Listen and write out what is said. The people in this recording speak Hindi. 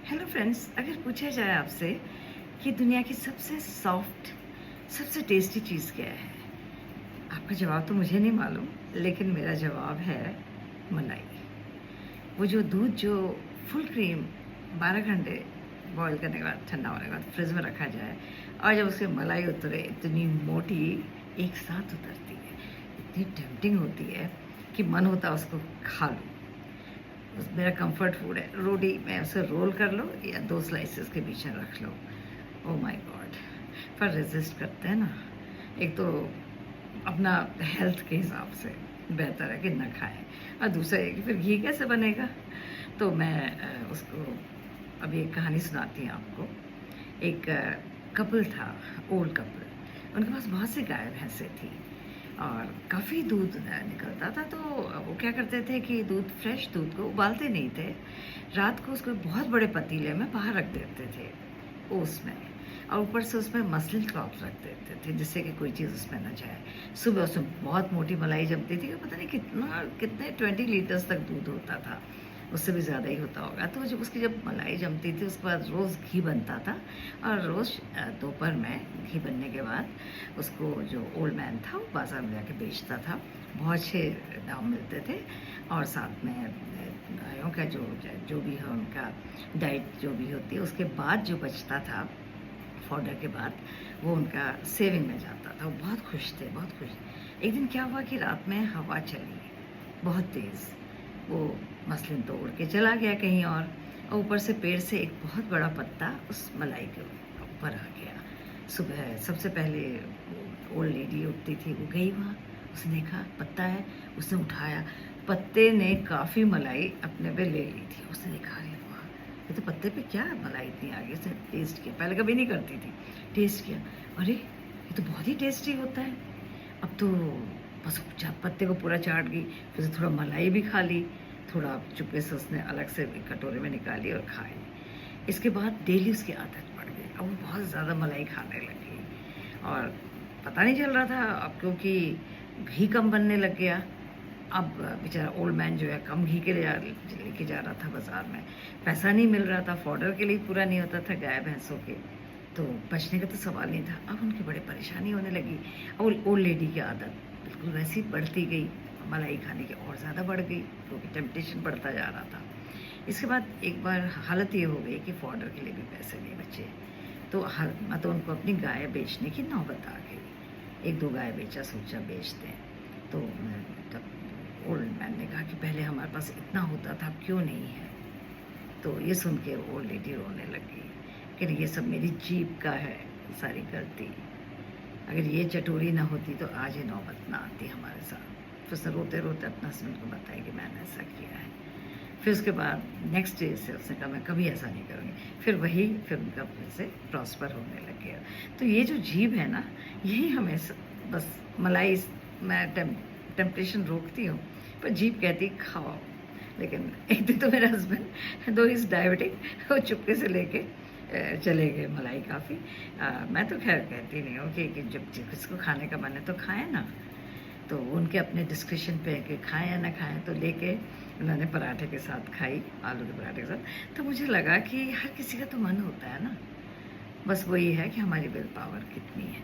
हेलो फ्रेंड्स, अगर पूछा जाए आपसे कि दुनिया की सबसे सॉफ्ट, सबसे टेस्टी चीज़ क्या है? आपका जवाब तो मुझे नहीं मालूम, लेकिन मेरा जवाब है मलाई। वो जो दूध जो फुल क्रीम 12 घंटे बॉयल करने के बाद, ठंडा होने के बाद फ्रिज में रखा जाए और जब उसकी मलाई उतरे, इतनी मोटी एक साथ उतरती है, इतनी टेम्प्टिंग होती है कि मन होता है उसको खा लूँ। मेरा कंफर्ट फूड है। रोटी में उसे रोल कर लो या 2 स्लाइसेस के बीच में रख लो। Oh my god! पर रेज़िस्ट करते हैं ना। एक तो अपना हेल्थ के हिसाब से बेहतर है कि ना खाएँ, और दूसरा ये कि फिर घी कैसे बनेगा? तो मैं उसको अभी एक कहानी सुनाती हूँ आपको। एक कपल था, ओल्ड कपल। उनके पास बहुत सी गाय-भैंसें थी और काफ़ी दूध निकलता था, तो वो क्या करते थे कि दूध, फ्रेश दूध को उबालते नहीं थे। रात को उसको बहुत बड़े पतीले में बाहर रख देते थे, ओस में, और ऊपर से उसमें मसलिन क्लॉथ रख देते थे जिससे कि कोई चीज़ उसमें ना जाए। सुबह उसमें बहुत मोटी मलाई जमती थी कि पता नहीं कितने 20 लीटर्स तक दूध होता था, उससे भी ज़्यादा ही होता होगा। तो जब मलाई जमती थी, उसके बाद रोज़ घी बनता था, और रोज़ दोपहर में घी बनने के बाद उसको जो ओल्ड मैन था वो बाज़ार में जाके बेचता था। बहुत अच्छे दाम मिलते थे, और साथ में गायों का जो जो भी है उनका डाइट जो भी होती है, उसके बाद जो बचता था फॉडर के बाद, वो उनका सेविंग में जाता था। वो बहुत खुश थे, बहुत खुश। एक दिन क्या हुआ कि रात में हवा चली बहुत तेज़, वो मसलिन तो उड़ के चला गया कहीं और ऊपर से पेड़ से एक बहुत बड़ा पत्ता उस मलाई के ऊपर आ गया। सुबह सबसे पहले वो ओल्ड लेडी उठती थी, वो गई वहाँ, उसने देखा पत्ता है, उसने उठाया, पत्ते ने काफ़ी मलाई अपने पे ले ली थी। उसने देखा, अरे वाह! ये तो पत्ते पे क्या मलाई इतनी आ गई। उसने टेस्ट किया, पहले कभी नहीं करती थी, टेस्ट किया, अरे ये तो बहुत ही टेस्टी होता है। अब तो बस पत्ते को पूरा चाट गई, फिर से थोड़ा मलाई भी खा ली, थोड़ा चुपके से उसने अलग से एक कटोरे में निकाली और खाई। इसके बाद डेली उसकी आदत पड़ गई, अब वो बहुत ज़्यादा मलाई खाने लगी, और पता नहीं चल रहा था अब, क्योंकि घी कम बनने लग गया। अब बेचारा ओल्ड मैन जो है कम घी के लेके जा रहा था बाज़ार में, पैसा नहीं मिल रहा था, फॉडर के लिए पूरा नहीं होता था गाय भैंसों के, तो बचने का तो सवाल नहीं था। अब उनकी बड़ी परेशानी होने लगी। ओल्ड लेडी की आदत बिल्कुल वैसी बढ़ती गई, मलाई खाने की और ज़्यादा बढ़ गई, क्योंकि टेम्पटेशन बढ़ता जा रहा था। इसके बाद एक बार हालत ये हो गई कि फॉडर के लिए भी पैसे नहीं बचे, तो तो उनको अपनी गाय बेचने की नौबत आ गई। 1-2 गाय बेचा, सोचा बेचते हैं। तो तब ओल्ड मैन ने कहा कि पहले हमारे पास इतना होता था, अब क्यों नहीं है? तो ये सुन के ओल्ड लेडी रोने लगी कि ये सब मेरी जीभ का है सारी गलती। अगर ये चटोरी ना होती तो आज ये नौबत ना आती हमारे साथ। फिर उसने रोते-रोते अपने हस्बैंड को बताया कि मैंने ऐसा किया है। फिर उसके बाद नेक्स्ट डे से उसने कहा मैं कभी ऐसा नहीं करूँगी। फिर उनका फिर से प्रॉस्पर होने लग गया। तो ये जो जीभ है ना, यही हमें बस मलाई, मैं टेम्पटेशन रोकती हूँ, पर जीभ कहती है खाओ। लेकिन एक दिन तो मेरा हस्बैंड, दो इज़ डायबिटिक, वो चुपके से लेके चले गए मलाई काफ़ी। मैं तो खैर कहती नहीं हूँ कि जब जिसको खाने का मन है तो खाएँ ना, तो उनके अपने डिस्क्रिप्शन पे है कि खाएँ या ना खाएँ, तो लेके उन्होंने पराठे के साथ खाई, आलू के पराठे के साथ। तो मुझे लगा कि हर किसी का तो मन होता है ना, बस वही है कि हमारी विल पावर कितनी है।